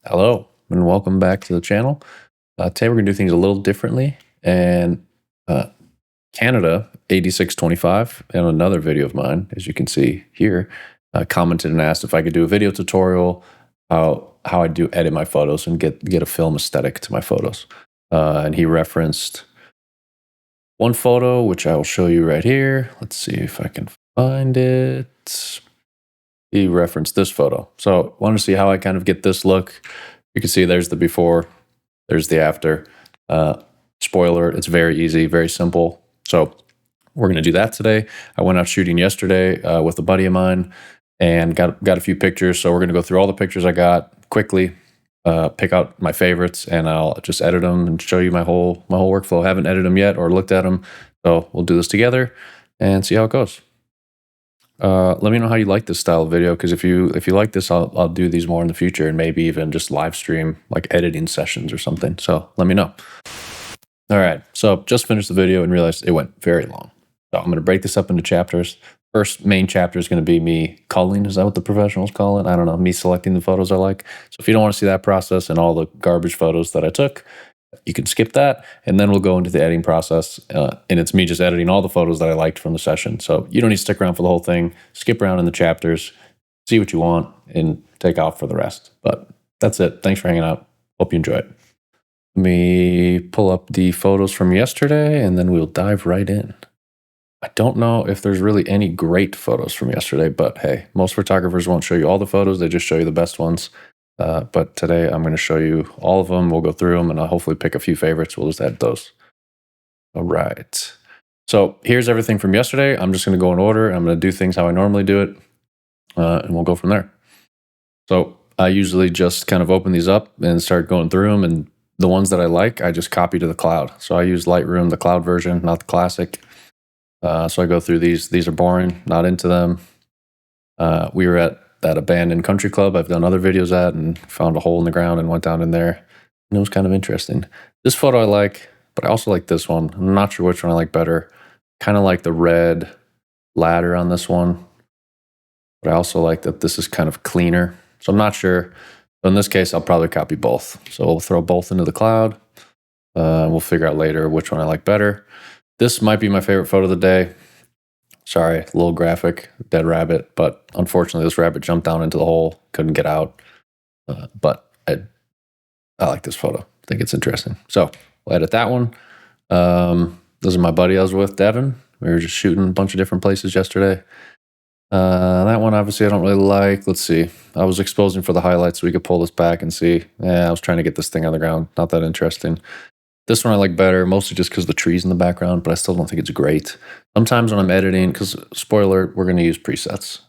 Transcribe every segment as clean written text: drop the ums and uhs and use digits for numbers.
Hello, and welcome back to the channel. Today we're going to do things a little differently. And uh, Canada 8625, in another video of mine, as you can see here, commented and asked if I could do a video tutorial how I do edit my photos and get a film aesthetic to my photos. And he referenced one photo, which I will show you right here. Let's see if I can find it. He referenced this photo. So I wanted to see how I kind of get this look. You can see there's the before, there's the after. Spoiler, it's very easy, very simple. So we're going to do that today. I went out shooting yesterday with a buddy of mine and got a few pictures. So we're going to go through all the pictures I got quickly, pick out my favorites, and I'll just edit them and show you my whole workflow. I haven't edited them yet or looked at them. So we'll do this together and see how it goes. Let me know how you like this style of video, because if you like this, I'll do these more in the future, and maybe even just live stream like editing sessions or something. So let me know. All right, so just finished the video and realized it went very long. So I'm going to break this up into chapters. First main chapter is going to be me culling. Is that what the professionals call it? I don't know. Me selecting the photos I like. So if you don't want to see that process and all the garbage photos that I took, you can skip that, and then we'll go into the editing process, and it's me just editing all the photos that I liked from the session. So you don't need to stick around for the whole thing. Skip around in the chapters, see what you want, and take off for the rest. But that's it. Thanks for hanging out. Hope you enjoy it. Let me pull up the photos from yesterday, and then we'll dive right in. I don't know if there's really any great photos from yesterday, but hey, most photographers won't show you all the photos. They just show you the best ones. But today I'm going to show you all of them. We'll go through them, and I'll hopefully pick a few favorites. We'll just add those. All right. So here's everything from yesterday. I'm just going to go in order. I'm going to do things how I normally do it, and we'll go from there. So I usually just kind of open these up and start going through them, and the ones that I like, I just copy to the cloud. So I use Lightroom, the cloud version, not the classic. So I go through these. These are boring, not into them. We were at that abandoned country club I've done other videos at, and found a hole in the ground and went down in there. And it was kind of interesting. This photo I like, but I also like this one. I'm not sure which one I like better. Kind of like the red ladder on this one, but I also like that this is kind of cleaner. So I'm not sure. But in this case, I'll probably copy both. So we'll throw both into the cloud. We'll figure out later which one I like better. This might be my favorite photo of the day. Sorry, a little graphic, dead rabbit, but unfortunately this rabbit jumped down into the hole, couldn't get out. But I like this photo. I think it's interesting. So we'll edit that one. This is my buddy I was with, Devin. We were just shooting a bunch of different places yesterday. That one, obviously, I don't really like. Let's see. I was exposing for the highlights so we could pull this back and see. Yeah, I was trying to get this thing on the ground. Not that interesting. This one I like better, mostly just because of the trees in the background, but I still don't think it's great. Sometimes when I'm editing, because spoiler, we're going to use presets.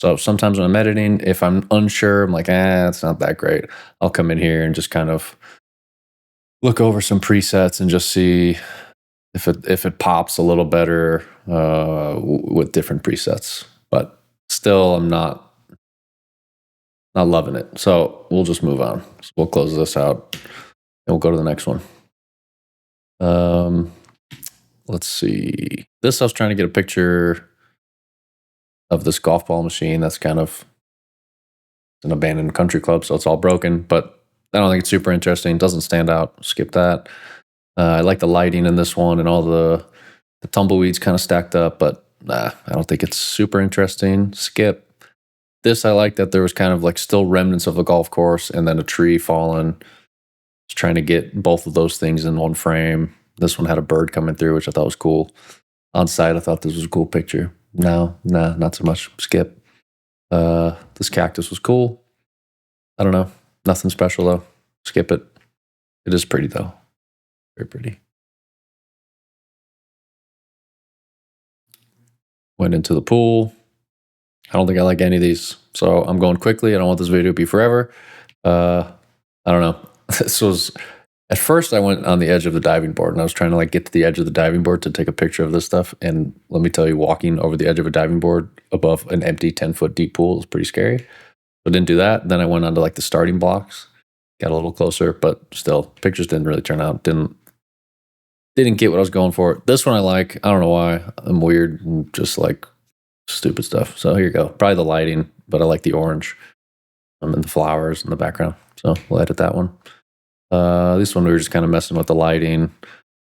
So sometimes when I'm editing, if I'm unsure, I'm like, it's not that great. I'll come in here and just kind of look over some presets and just see if it pops a little better with different presets. But still, I'm not loving it. So we'll just move on. So we'll close this out. And we'll go to the next one. Let's see. This, I was trying to get a picture of this golf ball machine that's kind of an abandoned country club, so it's all broken, but I don't think it's super interesting. It doesn't stand out. Skip that. I like the lighting in this one and all the tumbleweeds kind of stacked up, but I don't think it's super interesting. Skip. This, I like that there was kind of like still remnants of the golf course and then a tree fallen. Just trying to get both of those things in one frame. This one had a bird coming through, which I thought was cool. On site, I thought this was a cool picture. No, not so much. Skip. This cactus was cool. I don't know. Nothing special, though. Skip it. It is pretty, though. Very pretty. Went into the pool. I don't think I like any of these, so I'm going quickly. I don't want this video to be forever. I don't know. This was, at first I went on the edge of the diving board and I was trying to like get to the edge of the diving board to take a picture of this stuff. And let me tell you, walking over the edge of a diving board above an empty 10-foot deep pool is pretty scary. So I didn't do that. Then I went onto like the starting blocks, got a little closer, but still pictures didn't really turn out. Didn't get what I was going for. This one I like. I don't know why. I'm weird and just like stupid stuff. So here you go. Probably the lighting, but I like the orange. And the flowers in the background. So we'll edit that one. This one we were just kind of messing with the lighting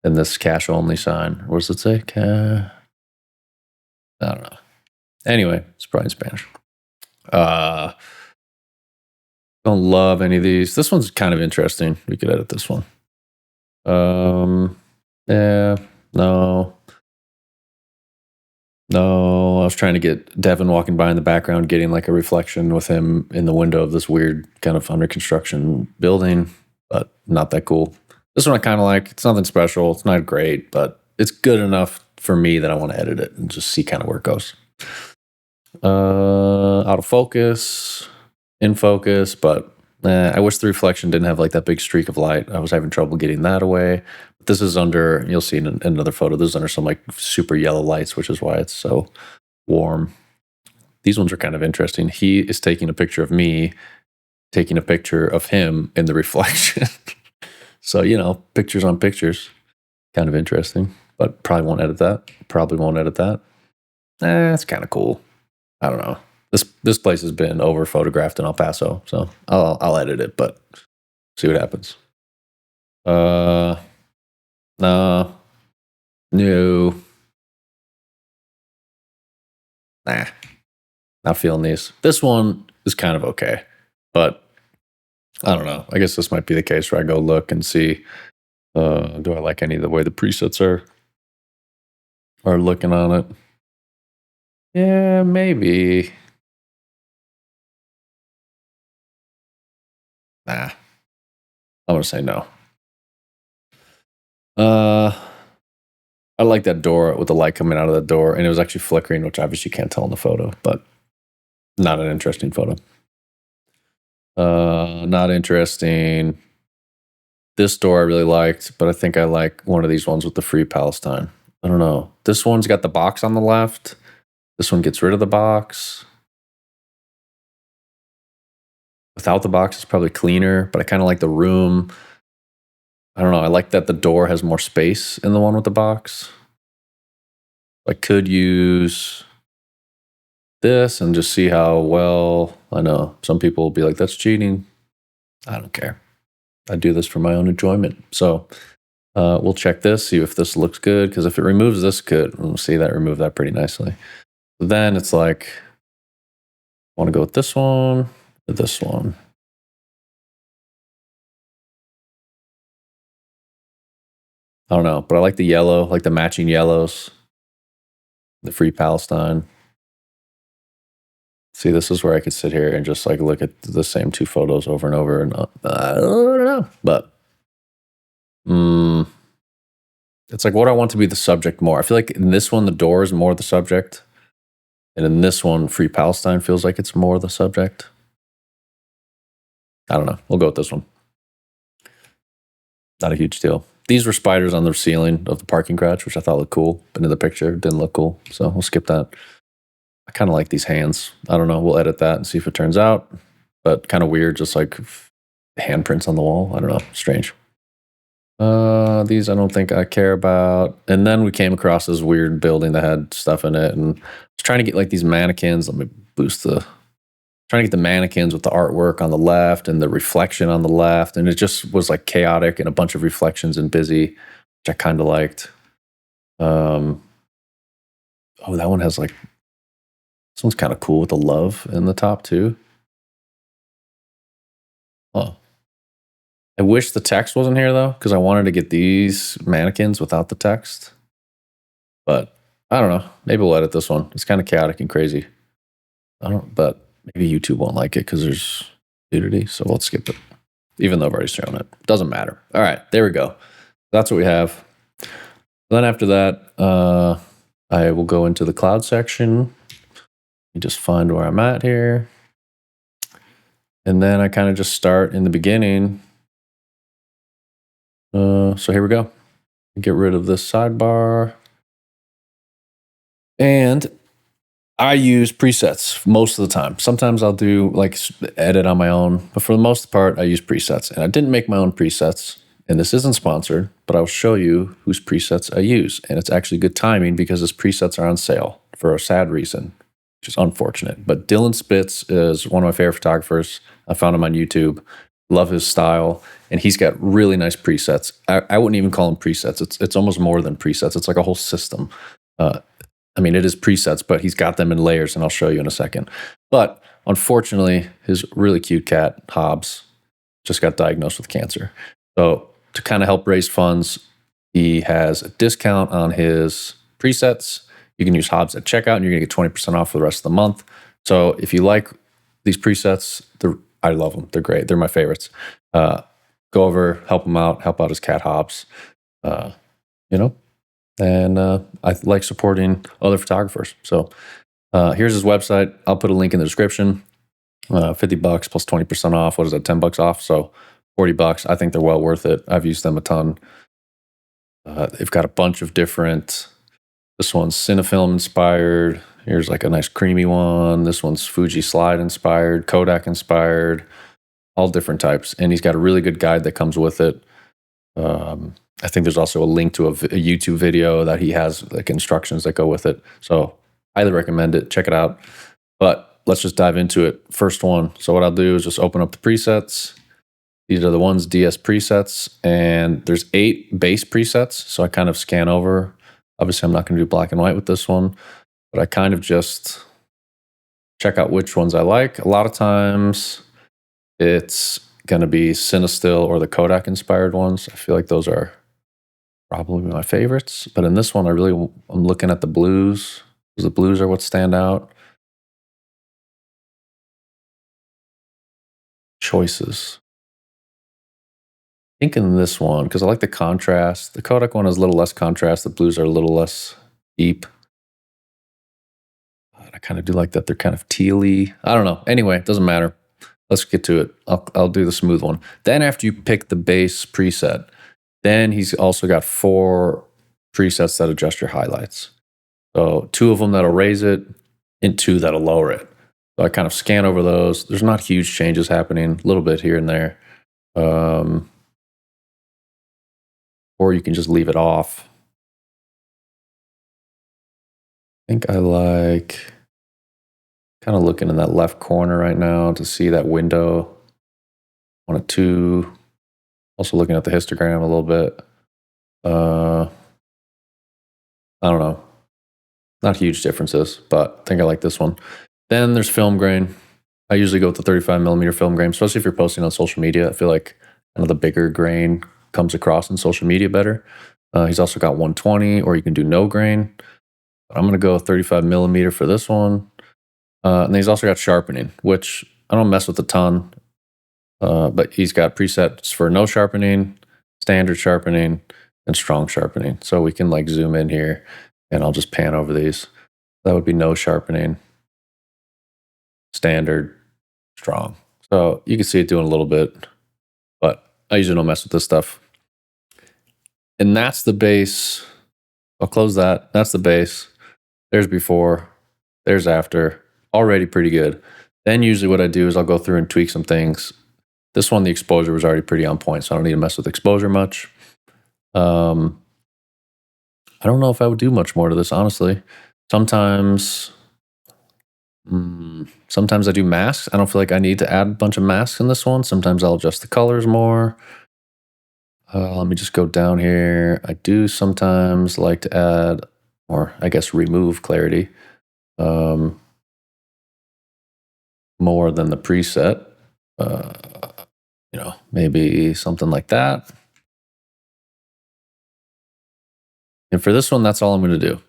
and this cash only sign. What does it say? I don't know. Anyway, it's probably in Spanish. Don't love any of these. This one's kind of interesting. We could edit this one. Yeah, no. No, I was trying to get Devin walking by in the background, getting like a reflection with him in the window of this weird kind of under construction building, but not that cool. This one I kind of like. It's nothing special. It's not great, but it's good enough for me that I want to edit it and just see kind of where it goes. Out of focus, in focus, but I wish the reflection didn't have like that big streak of light. I was having trouble getting that away. This is under, you'll see in another photo, this is under some like super yellow lights, which is why it's so warm. These ones are kind of interesting. He is taking a picture of me, taking a picture of him in the reflection. So, you know, pictures on pictures, kind of interesting, but probably won't edit that. It's kind of cool. I don't know. This place has been over photographed in El Paso, so I'll edit it, but see what happens. No. Nah. Not feeling these. This one is kind of okay, but I don't know. I guess this might be the case where I go look and see, do I like any of the way the presets are looking on it? Yeah, maybe. Nah. I'm gonna say no. I like that door with the light coming out of the door, and it was actually flickering, which obviously you can't tell in the photo, but not an interesting photo. Not interesting. This door I really liked, but I think I like one of these ones with the Free Palestine. I don't know. This one's got the box on the left. This one gets rid of the box. Without the box, it's probably cleaner, but I kind of like the room. I don't know. I like that the door has more space in the one with the box. I could use this and just see how well. I know some people will be like, that's cheating. I don't care. I do this for my own enjoyment. So we'll check this, see if this looks good, because if it removes this, good. We'll see that remove that pretty nicely. Then it's like, I want to go with this one or this one. I don't know, but I like the yellow, like the matching yellows, the Free Palestine. See, this is where I could sit here and just like look at the same two photos over and over. And I don't know, but it's like what I want to be the subject more. I feel like in this one, the door is more the subject. And in this one, Free Palestine feels like it's more the subject. I don't know. We'll go with this one. Not a huge deal. These were spiders on the ceiling of the parking garage, which I thought looked cool. But in the picture, it didn't look cool. So we'll skip that. I kind of like these hands. I don't know. We'll edit that and see if it turns out. But kind of weird, just like handprints on the wall. I don't know. Strange. These I don't think I care about. And then we came across this weird building that had stuff in it. And I was trying to get like these mannequins. Let me boost the... Trying to get the mannequins with the artwork on the left and the reflection on the left. And it just was like chaotic and a bunch of reflections and busy, which I kind of liked. Oh, that one has like... This one's kind of cool with the love in the top too. Oh. I wish the text wasn't here though, because I wanted to get these mannequins without the text. But I don't know. Maybe we'll edit this one. It's kind of chaotic and crazy. But maybe YouTube won't like it because there's nudity, so we'll skip it. Even though I've already shown it. Doesn't matter. All right, there we go. That's what we have. Then after that, I will go into the cloud section. Let me just find where I'm at here. And then I kind of just start in the beginning. So here we go. Get rid of this sidebar. And I use presets most of the time. Sometimes I'll do like edit on my own, but for the most part, I use presets. And I didn't make my own presets, and this isn't sponsored, but I'll show you whose presets I use. And it's actually good timing because his presets are on sale for a sad reason. which is unfortunate. But Dylan Spitz is one of my favorite photographers. I found him on YouTube. Love his style, and he's got really nice presets. I wouldn't even call them presets. It's almost more than presets. It's like a whole system. I mean, it is presets, but he's got them in layers, and I'll show you in a second. But unfortunately, his really cute cat, Hobbs, just got diagnosed with cancer. So to kind of help raise funds, he has a discount on his presets. You can use Hobbs at checkout, and you're going to get 20% off for the rest of the month. So if you like these presets, I love them. They're great. They're my favorites. Go over, help him out, help out his cat Hobbs. You know, and I like supporting other photographers. So here's his website. I'll put a link in the description. $50 plus 20% off. What is that? $10 off. So $40. I think they're well worth it. I've used them a ton. They've got a bunch of different. This one's Cinefilm inspired. Here's like a nice creamy one. This one's Fuji Slide inspired, Kodak inspired, all different types. And he's got a really good guide that comes with it. I think there's also a link to a YouTube video that he has, like instructions that go with it. So highly recommend it. Check it out. But let's just dive into it. First one. So what I'll do is just open up the presets. These are the ones, DS presets, and there's 8 base presets. So I kind of scan over. Obviously, I'm not going to do black and white with this one, but I kind of just check out which ones I like. A lot of times it's going to be Cinestill or the Kodak inspired ones. I feel like those are probably my favorites. But in this one, I'm looking at the blues, because the blues are what stand out. Choices. I think in this one, because I like the contrast. The Kodak one is a little less contrast. The blues are a little less deep. I kind of do like that they're kind of tealy. I don't know. Anyway, it doesn't matter. Let's get to it. I'll do the smooth one. Then after you pick the base preset, then he's also got 4 presets that adjust your highlights. So 2 of them that'll raise it and 2 that'll lower it. So I kind of scan over those. There's not huge changes happening, a little bit here and there. Or you can just leave it off. I think I like kind of looking in that left corner right now to see that window. 1 of 2. Also looking at the histogram a little bit. I don't know. Not huge differences, but I think I like this one. Then there's film grain. I usually go with the 35mm film grain, especially if you're posting on social media. I feel like kind of the bigger grain comes across in social media better. He's also got 120, or you can do no grain. I'm going to go 35mm for this one. And he's also got sharpening, which I don't mess with a ton. But he's got presets for no sharpening, standard sharpening, and strong sharpening. So we can like zoom in here, and I'll just pan over these. That would be no sharpening, standard, strong. So you can see it doing a little bit, but I usually don't mess with this stuff. And that's the base. I'll close that. That's the base. There's before, there's after. Already pretty good. Then usually what I do is I'll go through and tweak some things. This one, the exposure was already pretty on point, so I don't need to mess with exposure much. I don't know if I would do much more to this, honestly. Sometimes I do masks. I don't feel like I need to add a bunch of masks in this one. Sometimes I'll adjust the colors more. Let me just go down here. I do sometimes like to add, or I guess remove clarity more than the preset. Maybe something like that. And for this one, that's all I'm going to do.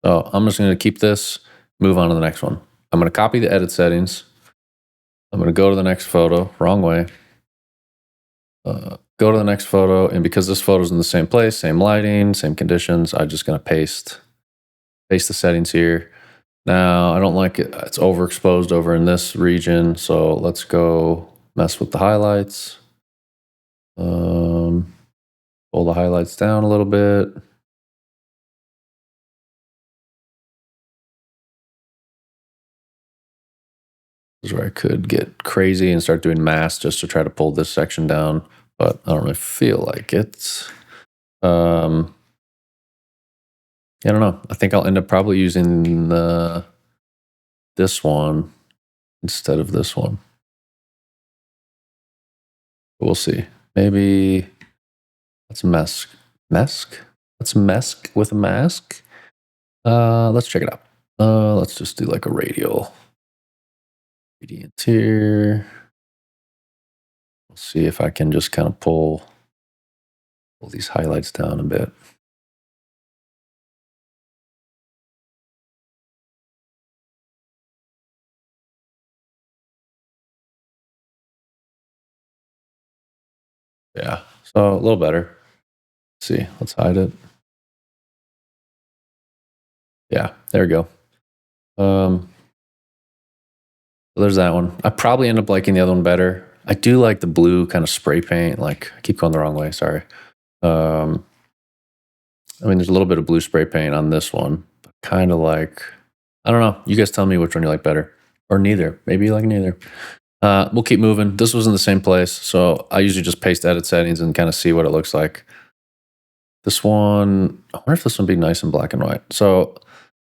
So I'm just going to keep this, move on to the next one. I'm going to copy the edit settings. I'm going to go to the next photo, wrong way. Go to the next photo, and because this photo's in the same place, same lighting, same conditions, I'm just going to paste the settings here. Now, I don't like it. It's overexposed over in this region, so let's go mess with the highlights. Pull the highlights down a little bit. This is where I could get crazy and start doing masks just to try to pull this section down, but I don't really feel like it. I don't know. I think I'll end up probably using the this one instead of this one. We'll see. Maybe let's mesk. Let's mesk with a mask. Let's check it out. Let's just do like a radial gradient here. We'll see if I can just kind of pull these highlights down a bit. Yeah, so a little better. Let's see, let's hide it. Yeah, there we go. So there's that one. I probably end up liking the other one better. I do like the blue kind of spray paint. Like, I keep going the wrong way, sorry. I mean, there's a little bit of blue spray paint on this one. But kind of like, I don't know. You guys tell me which one you like better. Or neither. Maybe you like neither. We'll keep moving. This was in the same place. So I usually just paste edit settings and kind of see what it looks like. This one, I wonder if this one would be nice in black and white. So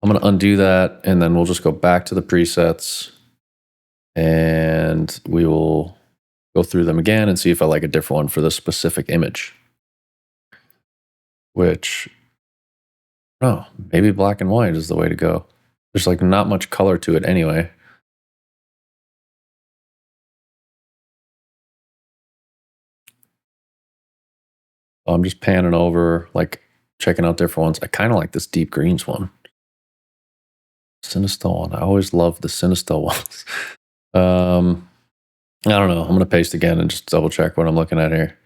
I'm going to undo that. And then we'll just go back to the presets. And we will go through them again and see if I like a different one for this specific image. Which, oh, maybe black and white is the way to go. There's like not much color to it anyway. I'm just panning over, like checking out different ones. I kind of like this deep greens one. Cinesta one. I always love the Cinesta ones. I don't know. I'm going to paste again and just double check what I'm looking at here.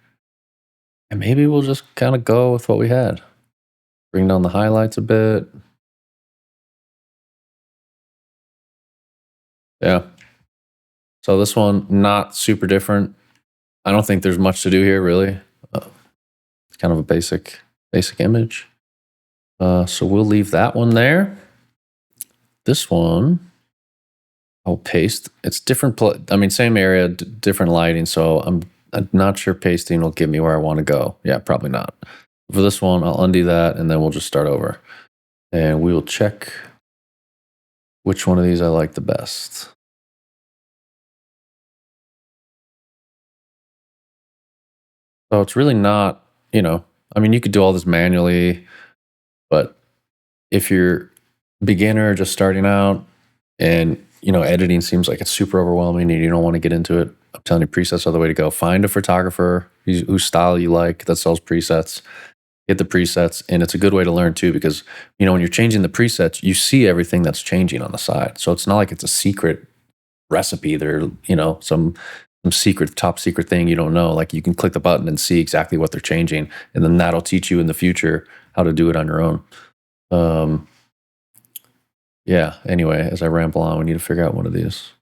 And maybe we'll just kind of go with what we had. Bring down the highlights a bit. Yeah. So this one, not super different. I don't think there's much to do here, really. It's kind of a basic image. So we'll leave that one there. This one, I'll paste. It's different. I mean, same area, different lighting. So I'm not sure pasting will get me where I want to go. Yeah, probably not. For this one, I'll undo that, and then we'll just start over. And we will check which one of these I like the best. So it's really not, you know, I mean, you could do all this manually, but if you're beginner just starting out and, you know, editing seems like it's super overwhelming and you don't want to get into it, I'm telling you, presets are the way to go. Find a photographer whose style you like that sells presets. Get the presets, and it's a good way to learn too, because, you know, when you're changing the presets, you see everything that's changing on the side. So it's not like it's a secret recipe. They're, you know, some secret, top secret thing you don't know. Like, you can click the button and see exactly what they're changing, and then that'll teach you in the future how to do it on your own. Yeah, anyway, as I ramble on, we need to figure out one of these.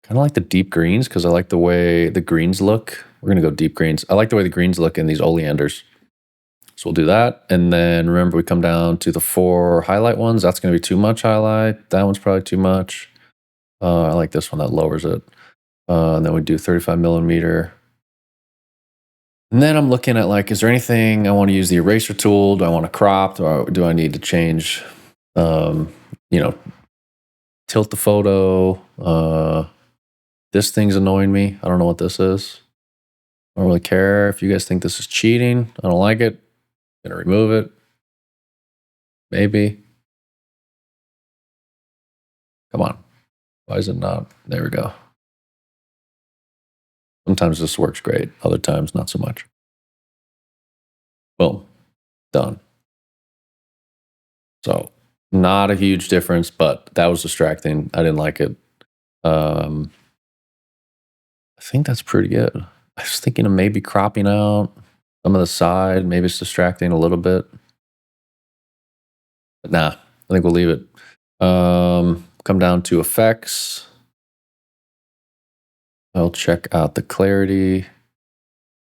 Kind of like the deep greens, because I like the way the greens look. We're going to go deep greens. I like the way the greens look in these oleanders. So we'll do that. And then remember, we come down to the 4 highlight ones. That's going to be too much highlight. That one's probably too much. I like this one, that lowers it. And then we do 35 millimeter. And then I'm looking at, like, is there anything I want to use the eraser tool? Do I want to crop? Or do I need to change, you know, tilt the photo? This thing's annoying me. I don't know what this is. I don't really care if you guys think this is cheating. I don't like it. I'm going to remove it. Maybe. Come on. Why is it not? There we go. Sometimes this works great. Other times, not so much. Boom. Done. So, not a huge difference, but that was distracting. I didn't like it. I think that's pretty good. I was thinking of maybe cropping out some of the side. Maybe it's distracting a little bit. But nah, I think we'll leave it. Come down to effects. I'll check out the clarity.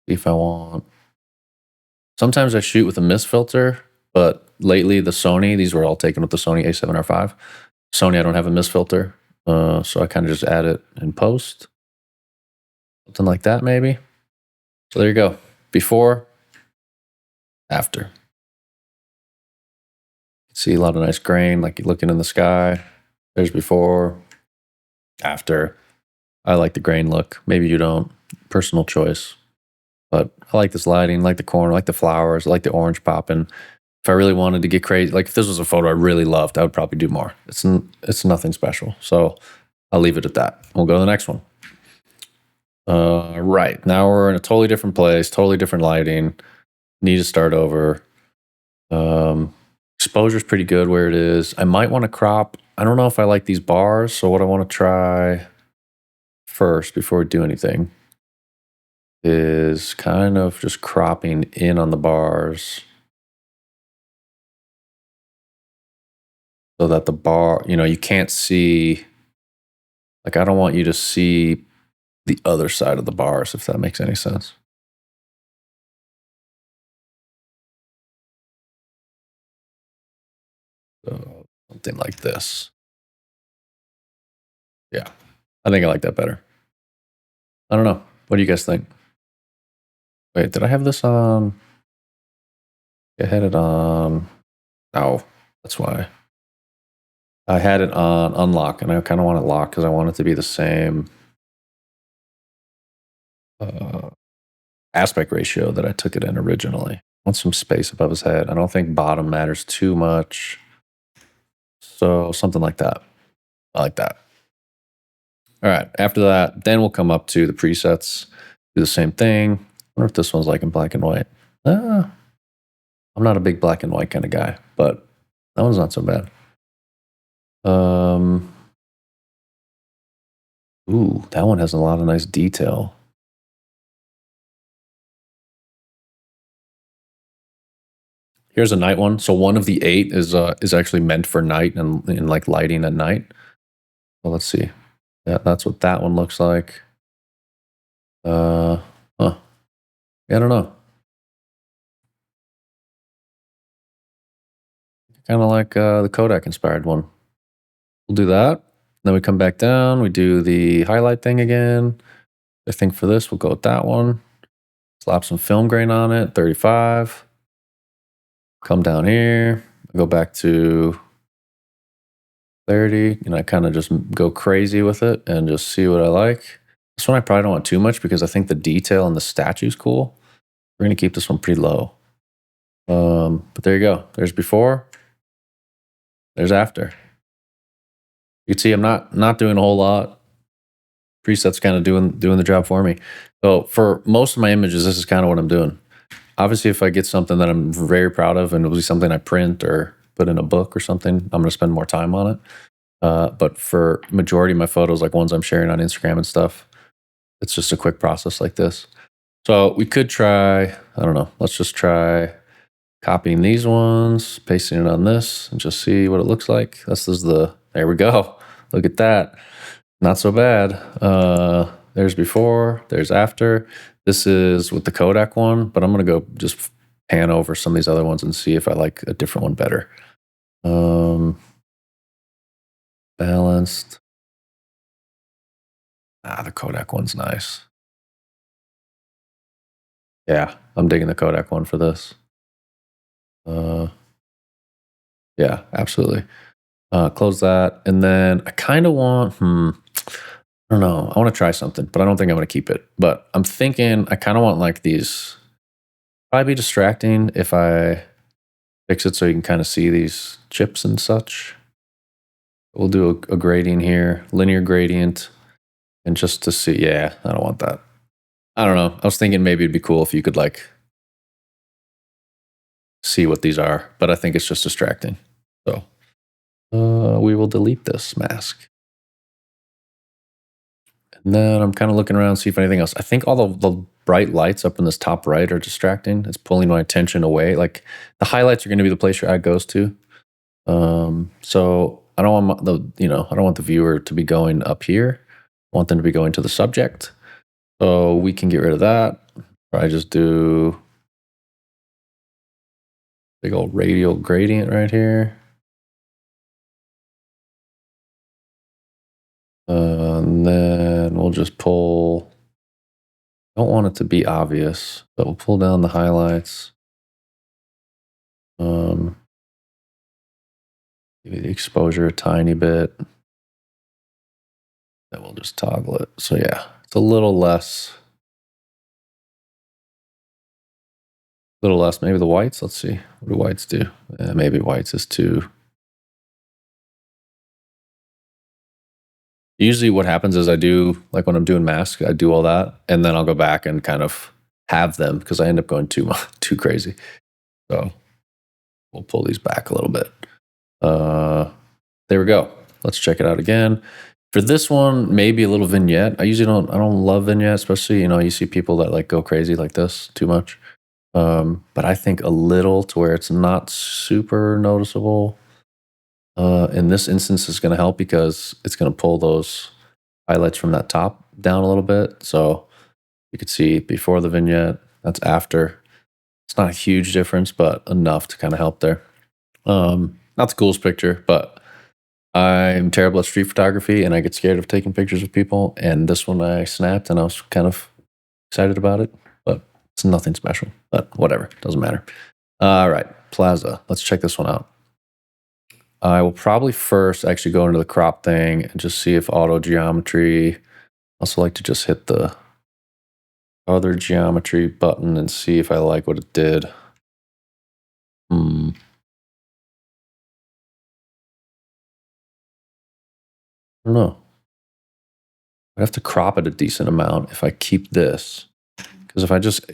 See if I want. Sometimes I shoot with a mist filter, but lately the Sony, these were all taken with the Sony A7R5. Sony, I don't have a mist filter, so I kind of just add it in post. Something like that, maybe. So there you go. Before, after. See a lot of nice grain, like you're looking in the sky. There's before, after. I like the grain look. Maybe you don't. Personal choice. But I like this lighting, like the corner, like the flowers, like the orange popping. If I really wanted to get crazy, like if this was a photo I really loved, I would probably do more. It's nothing special. So I'll leave it at that. We'll go to the next one. Right. Now we're in a totally different place, totally different lighting. Need to start over. Exposure's pretty good where it is. I might want to crop. I don't know if I like these bars, so what I want to try first before we do anything is kind of just cropping in on the bars so that the bar, you can't see, like I don't want you to see the other side of the bars, if that makes any sense. So something like this. Yeah, I think I like that better. I don't know. What do you guys think? Wait, did I have this on? I had it on. Oh, that's why. I had it on unlock, and I kind of want it locked because I want it to be the same aspect ratio that I took it in originally. I want some space above his head. I don't think bottom matters too much. So something like that. I like that. All right. After that, then we'll come up to the presets. Do the same thing. I wonder if this one's like in black and white. I'm not a big black and white kind of guy, but that one's not so bad. Ooh, that one has a lot of nice detail. Here's a night one. So one of the 8 is actually meant for night and like lighting at night. Well, let's see. That's what that one looks like. Yeah, I don't know. Kind of like the Kodak inspired one. We'll do that. Then we come back down. We do the highlight thing again. I think for this, we'll go with that one. Slap some film grain on it, 35. Come down here. Go back to 30. I kind of just go crazy with it and just see what I like. This one I probably don't want too much because I think the detail and the statue's cool. We're going to keep this one pretty low. But there you go. There's before. There's after. You can see I'm not doing a whole lot. Presets kind of doing the job for me. So for most of my images, this is kind of what I'm doing. Obviously, if I get something that I'm very proud of and it'll be something I print or put in a book or something, I'm going to spend more time on it. But for majority of my photos, like ones I'm sharing on Instagram and stuff, it's just a quick process like this. So we could try, I don't know, let's just try copying these ones, pasting it on this, and just see what it looks like. There we go. Look at that. Not so bad. There's before, there's after. This is with the Kodak one, but I'm going to go just pan over some of these other ones and see if I like a different one better. Balanced. The Kodak one's nice. Yeah, I'm digging the Kodak one for this. Yeah, absolutely. Close that. And then I kind of want, I don't know. I want to try something, but I don't think I'm going to keep it. But I'm thinking I kind of want like these, probably be distracting if I fix it so you can kind of see these chips and such. We'll do a gradient here, linear gradient, and just to see, yeah, I don't want that. I don't know. I was thinking maybe it'd be cool if you could like see what these are, but I think it's just distracting. So we will delete this mask. And then I'm kind of looking around, see if anything else. I think all the bright lights up in this top right are distracting. It's pulling my attention away. Like the highlights are going to be the place your eye goes to. So I don't want I don't want the viewer to be going up here. I want them to be going to the subject. So we can get rid of that. Or I just do big old radial gradient right here. And then we'll just pull, don't want it to be obvious, but we'll pull down the highlights. Give the exposure a tiny bit. Then we'll just toggle it. So yeah, it's a little less. Maybe the whites. Let's see. What do whites do? Maybe whites is too. Usually what happens is I do, like when I'm doing masks, I do all that, and then I'll go back and kind of have them because I end up going too crazy. So we'll pull these back a little bit. There we go. Let's check it out again. For this one, maybe a little vignette. I don't love vignette, especially, you see people that like go crazy like this too much. But I think a little to where it's not super noticeable. In this instance is going to help because it's going to pull those highlights from that top down a little bit. So you could see before the vignette, that's after. It's not a huge difference, but enough to kind of help there. Not the coolest picture, but I'm terrible at street photography and I get scared of taking pictures of people. And this one I snapped and I was kind of excited about it, but it's nothing special, but whatever, doesn't matter. All right, Plaza, let's check this one out. I will probably first actually go into the crop thing and just see if auto geometry. I also like to just hit the other geometry button and see if I like what it did. I don't know. I have to crop it a decent amount if I keep this. Because if I just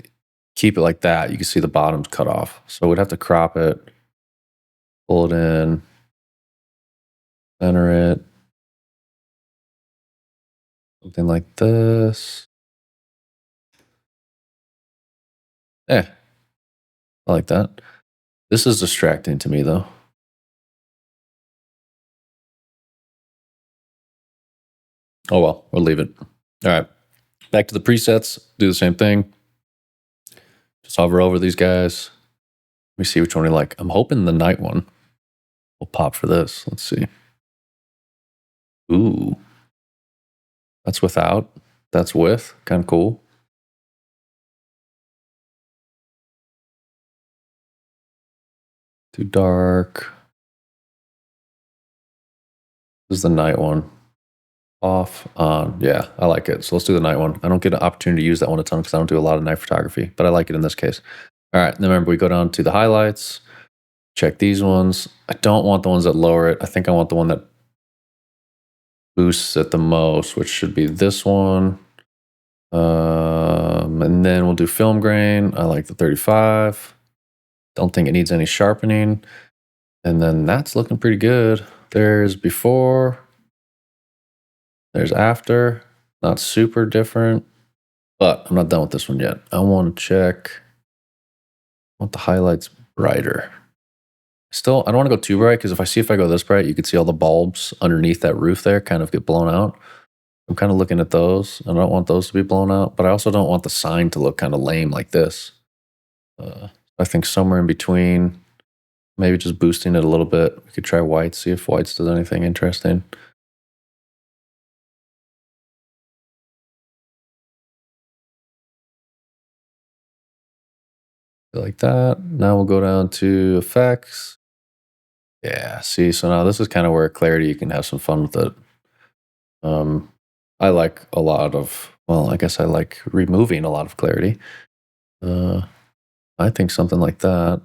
keep it like that, you can see the bottom's cut off. So we'd have to crop it, pull it in, center it, something like this. I like that. This is distracting to me though. Oh well, we'll leave it. All right, back to the presets, do the same thing. Just hover over these guys. Let me see which one we like. I'm hoping the night one will pop for this. Let's see. Ooh, that's without. That's with. Kind of cool. Too dark. This is the night one. Off, on. Yeah, I like it. So let's do the night one. I don't get an opportunity to use that one a ton because I don't do a lot of night photography, but I like it in this case. All right, then remember we go down to the highlights. Check these ones. I don't want the ones that lower it. I think I want the one that boosts it the most, which should be this one. And then we'll do film grain. I like the 35. Don't think it needs any sharpening. And then that's looking pretty good. There's before. There's after. Not super different. But I'm not done with this one yet. I want to check. I want the highlights brighter. Still, I don't want to go too bright because if I go this bright, you can see all the bulbs underneath that roof there kind of get blown out. I'm kind of looking at those. I don't want those to be blown out, but I also don't want the sign to look kind of lame like this. I think somewhere in between, maybe just boosting it a little bit. We could try whites, see if whites does anything interesting. Like that. Now we'll go down to effects. Yeah, see, so now this is kind of where clarity, you can have some fun with it. I like a lot of, well, I guess I like removing a lot of clarity. I think something like that.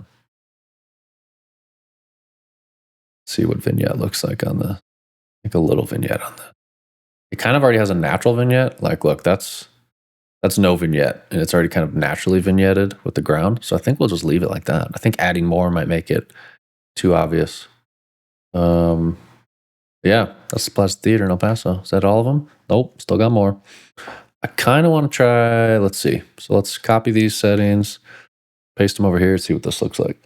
See what vignette looks like on the, like a little vignette on that. It kind of already has a natural vignette. Like, look, that's no vignette, and it's already kind of naturally vignetted with the ground. So I think we'll just leave it like that. I think adding more might make it too obvious. Yeah, that's the Plaza Theater in El Paso. Is that all of them? Nope, still got more. I kind of want to try, let's see. So let's copy these settings, paste them over here, see what this looks like.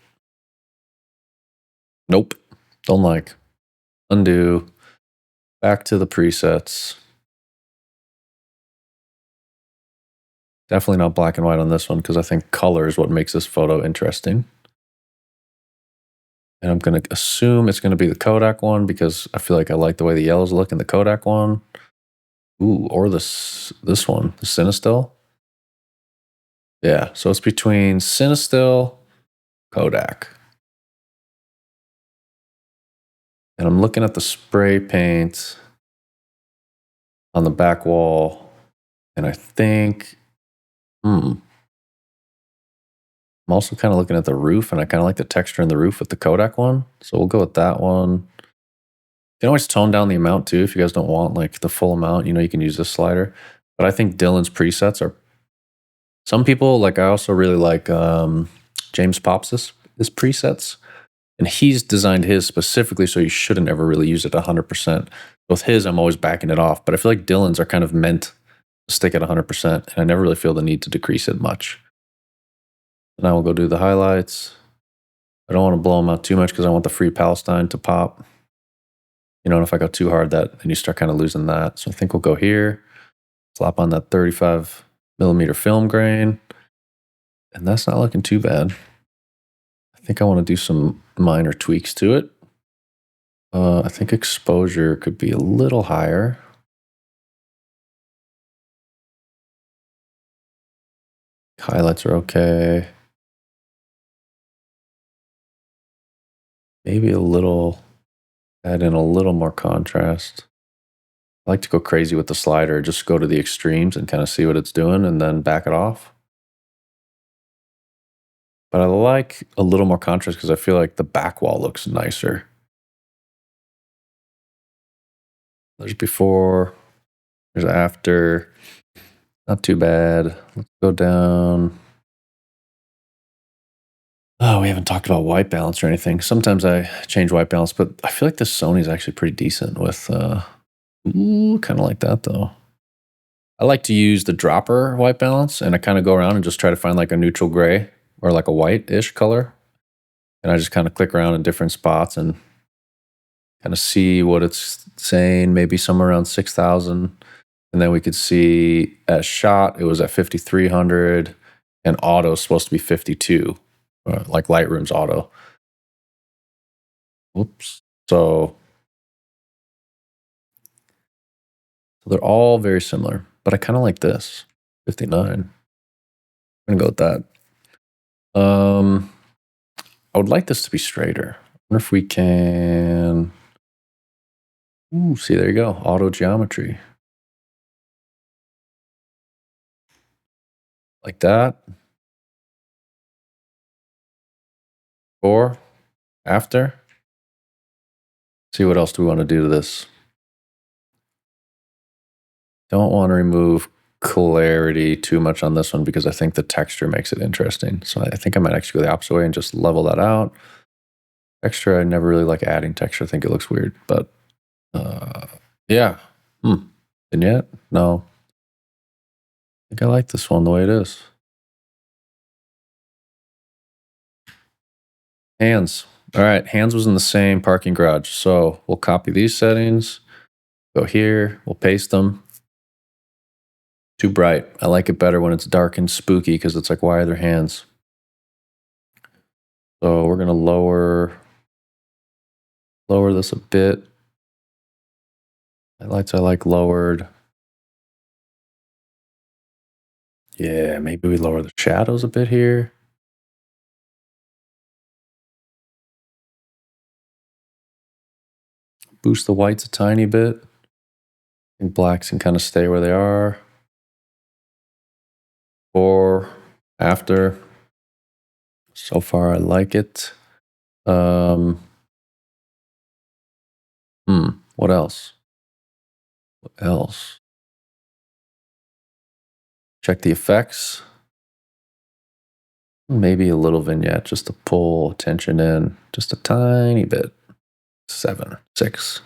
Nope, don't like. Undo, back to the presets. Definitely not black and white on this one because I think color is what makes this photo interesting. And I'm going to assume it's going to be the Kodak one because I feel like I like the way the yellows look in the Kodak one. Ooh, or this one, the Cinestill. Yeah, so it's between Cinestill, Kodak. And I'm looking at the spray paint. on the back wall. And I think, I'm also kind of looking at the roof, and I kind of like the texture in the roof with the Kodak one. So we'll go with that one. You can always tone down the amount too if you guys don't want like the full amount. You know, you can use this slider. But I think Dylan's presets are, some people, like I also really like James Popsis' his presets. And he's designed his specifically so you shouldn't ever really use it 100%. With his, I'm always backing it off. But I feel like Dylan's are kind of meant to stick at 100%. And I never really feel the need to decrease it much. Now we'll go do the highlights. I don't want to blow them out too much because I want the Free Palestine to pop. You know, and if I go too hard, then you start kind of losing that. So I think we'll go here, slap on that 35 millimeter film grain. And that's not looking too bad. I think I want to do some minor tweaks to it. I think exposure could be a little higher. Highlights are okay. Maybe a little, add in a little more contrast. I like to go crazy with the slider, just go to the extremes and kind of see what it's doing and then back it off. But I like a little more contrast because I feel like the back wall looks nicer. There's before, there's after. Not too bad. Let's go down. Oh, we haven't talked about white balance or anything. Sometimes I change white balance, but I feel like the Sony is actually pretty decent with, kind of like that though. I like to use the dropper white balance, and I kind of go around and just try to find like a neutral gray or like a white-ish color. And I just kind of click around in different spots and kind of see what it's saying, maybe somewhere around 6,000. And then we could see at shot, it was at 5,300, and auto is supposed to be 52, like Lightroom's auto. Oops. So they're all very similar, but I kind of like this 59. I'm gonna go with that. I would like this to be straighter. I wonder if we can. Ooh, see, there you go. Auto geometry. Like that. Or after. See what else do we want to do to this. Don't want to remove clarity too much on this one because I think the texture makes it interesting. So I think I might actually go the opposite way and just level that out. Texture, I never really like adding texture. I think it looks weird, but yeah. Vignette? No. I think I like this one the way it is. Hands. All right, hands was in the same parking garage. So we'll copy these settings, go here, we'll paste them. Too bright. I like it better when it's dark and spooky because it's like, why are there hands? So we're gonna lower this a bit. Highlights I like lowered. Yeah, maybe we lower the shadows a bit here. Boost the whites a tiny bit. And blacks can kind of stay where they are. Before, after. So far I like it. What else? What else? Check the effects. Maybe a little vignette just to pull attention in just a tiny bit. 7, 6.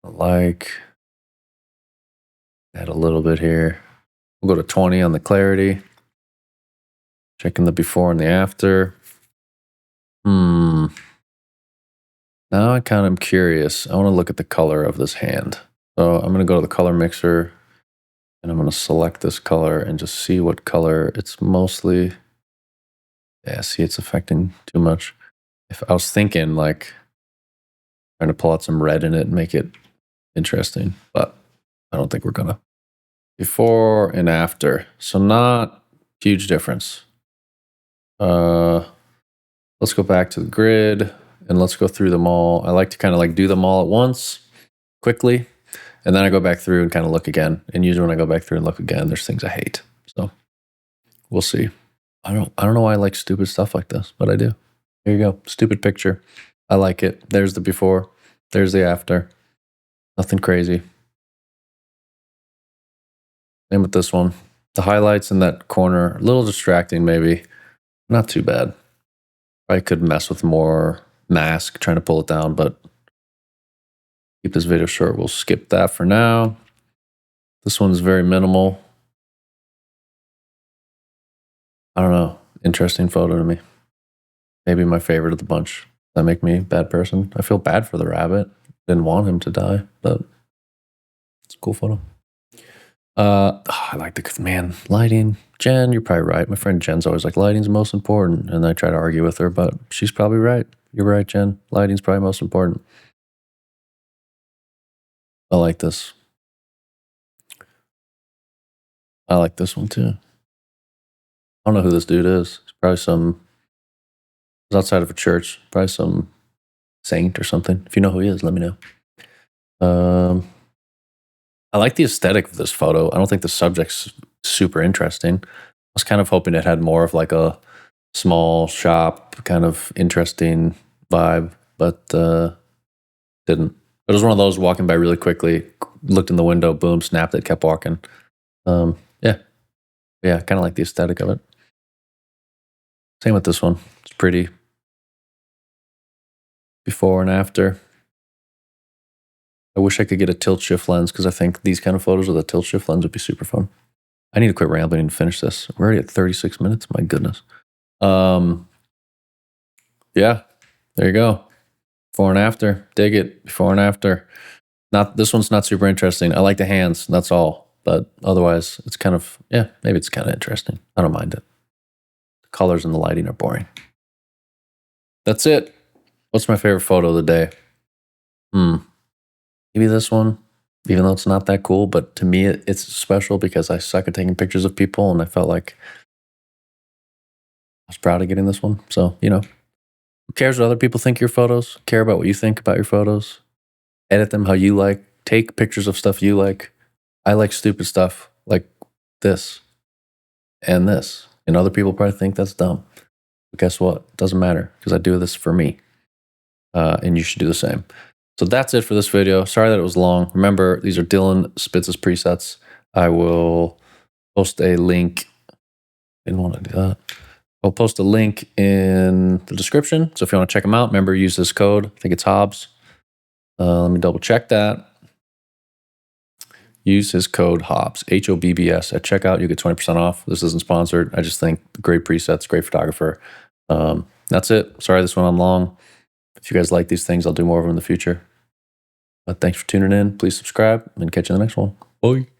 Like, add a little bit here. We'll go to 20 on the clarity. Checking the before and the after. Now I kind of am curious. I want to look at the color of this hand. So I'm going to go to the color mixer and I'm going to select this color and just see what color it's mostly. Yeah, see, it's affecting too much. If I was thinking like trying to pull out some red in it and make it interesting, but I don't think we're gonna. Before and after, so not huge difference. Let's go back to the grid and let's go through them all. I like to kind of like do them all at once, quickly, and then I go back through and kind of look again. And usually when I go back through and look again, there's things I hate. So we'll see. I don't know why I like stupid stuff like this, but I do. Here you go. Stupid picture. I like it. There's the before. There's the after. Nothing crazy. Same with this one. The highlights in that corner, a little distracting maybe. Not too bad. I could mess with more mask trying to pull it down, but keep this video short. We'll skip that for now. This one's very minimal. I don't know. Interesting photo to me. Maybe my favorite of the bunch. Does that make me a bad person? I feel bad for the rabbit. Didn't want him to die, but it's a cool photo. I like the, man, lighting. Jen, you're probably right. My friend Jen's always like, lighting's most important. And I try to argue with her, but she's probably right. You're right, Jen. Lighting's probably most important. I like this. I like this one too. I don't know who this dude is. He's probably he's outside of a church. Probably some saint or something. If you know who he is, let me know. I like the aesthetic of this photo. I don't think the subject's super interesting. I was kind of hoping it had more of like a small shop, kind of interesting vibe, but didn't. It was one of those walking by really quickly, looked in the window, boom, snapped it, kept walking. Yeah, kind of like the aesthetic of it. Same with this one. It's pretty. Before and after. I wish I could get a tilt shift lens because I think these kind of photos with a tilt shift lens would be super fun. I need to quit rambling and finish this. We're already at 36 minutes. My goodness. Yeah, there you go. Before and after. Dig it. Before and after. This one's not super interesting. I like the hands. That's all. But otherwise, it's kind of, yeah, maybe it's kind of interesting. I don't mind it. The colors and the lighting are boring. That's it. What's my favorite photo of the day? Maybe this one, even though it's not that cool, but to me, it's special because I suck at taking pictures of people and I felt like I was proud of getting this one. So, you know, who cares what other people think of your photos? Care about what you think about your photos. Edit them how you like. Take pictures of stuff you like. I like stupid stuff like this and this. And other people probably think that's dumb. But guess what? It doesn't matter because I do this for me. And you should do the same. So that's it for this video. Sorry that it was long. Remember, these are Dylan Spitz's presets. I will post a link. Didn't want to do that. I'll post a link in the description. So if you want to check them out, remember, use this code. I think it's Hobbs. Let me double check that. Use his code Hobbs, H-O-B-B-S at checkout. You get 20% off. This isn't sponsored. I just think great presets, great photographer. That's it. Sorry this went on long. If you guys like these things, I'll do more of them in the future. But thanks for tuning in. Please subscribe and catch you in the next one. Bye.